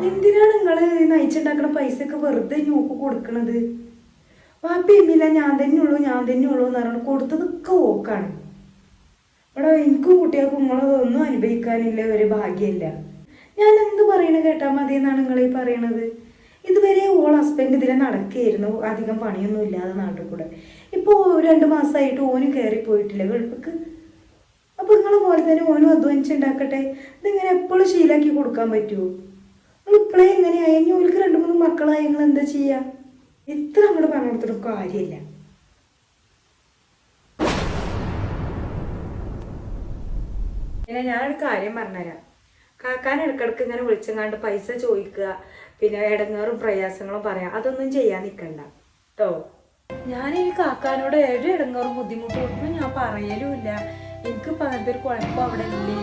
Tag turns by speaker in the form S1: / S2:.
S1: എന്തിനാണ് നിങ്ങള് നയിച്ചുണ്ടാക്കണ പൈസക്ക് വെറുതെ ഞൂക്ക് കൊടുക്കണത്? വാപ്പി ഇമ്മില്ല, ഞാൻ തന്നെ ഉള്ളൂ എന്ന് പറഞ്ഞു കൊടുത്തതൊക്കെ ഓക്കാണ്. ഇവിടെ എനിക്കും കുട്ടികൾക്കും നിങ്ങളതൊന്നും അനുഭവിക്കാനില്ല ഒരു ഭാഗ്യമില്ല. ഞാൻ എന്ത് പറയണ കേട്ടാൽ മതി എന്നാണ് നിങ്ങൾ ഈ പറയണത്? ഇതുവരെ ഓൾ ഹസ്ബൻഡ് ഇതിലെ നടക്കുകയായിരുന്നു, അധികം പണിയൊന്നും ഇല്ലാതെ നാട്ടിൽ കൂടെ. ഇപ്പോൾ 2 മാസമായിട്ട് ഓന് കയറിപ്പോയിട്ടില്ല ഗൾഫിക്ക്. അപ്പോൾ നിങ്ങളെ പോലെ തന്നെ ഓനും അധ്വാനിച്ചുണ്ടാക്കട്ടെ. ഇതിങ്ങനെ എപ്പോഴും ശീലാക്കി കൊടുക്കാൻ പറ്റുമോ? നിങ്ങൾ ഇപ്പോഴേ എങ്ങനെയായി? ഇനി ഓൾക്ക് 2-3 മക്കളായി നിങ്ങൾ എന്താ ചെയ്യുക? ഇത്ര അങ്ങോട്ട് പറഞ്ഞു കൊടുത്തിട്ട് കാര്യമില്ല. പിന്നെ ഞാനൊരു കാര്യം പറഞ്ഞുതരാം. കാക്കാൻ ഇടക്കിടക്ക് ഇങ്ങനെ വിളിച്ചെങ്ങാണ്ട് പൈസ ചോദിക്കുക, പിന്നെ ഇടങ്ങേറും പ്രയാസങ്ങളും പറയാം, അതൊന്നും ചെയ്യാൻ നിൽക്കണ്ട കേട്ടോ. ഞാനീ കാക്കാനോട് ഏഴ് ഇടങ്ങേറും ബുദ്ധിമുട്ട് കൊടുക്കുമ്പോൾ ഞാൻ പറയലുമില്ല. എനിക്ക് അങ്ങനത്തെ ഒരു കുഴപ്പം അവിടെ ഇല്ലേ.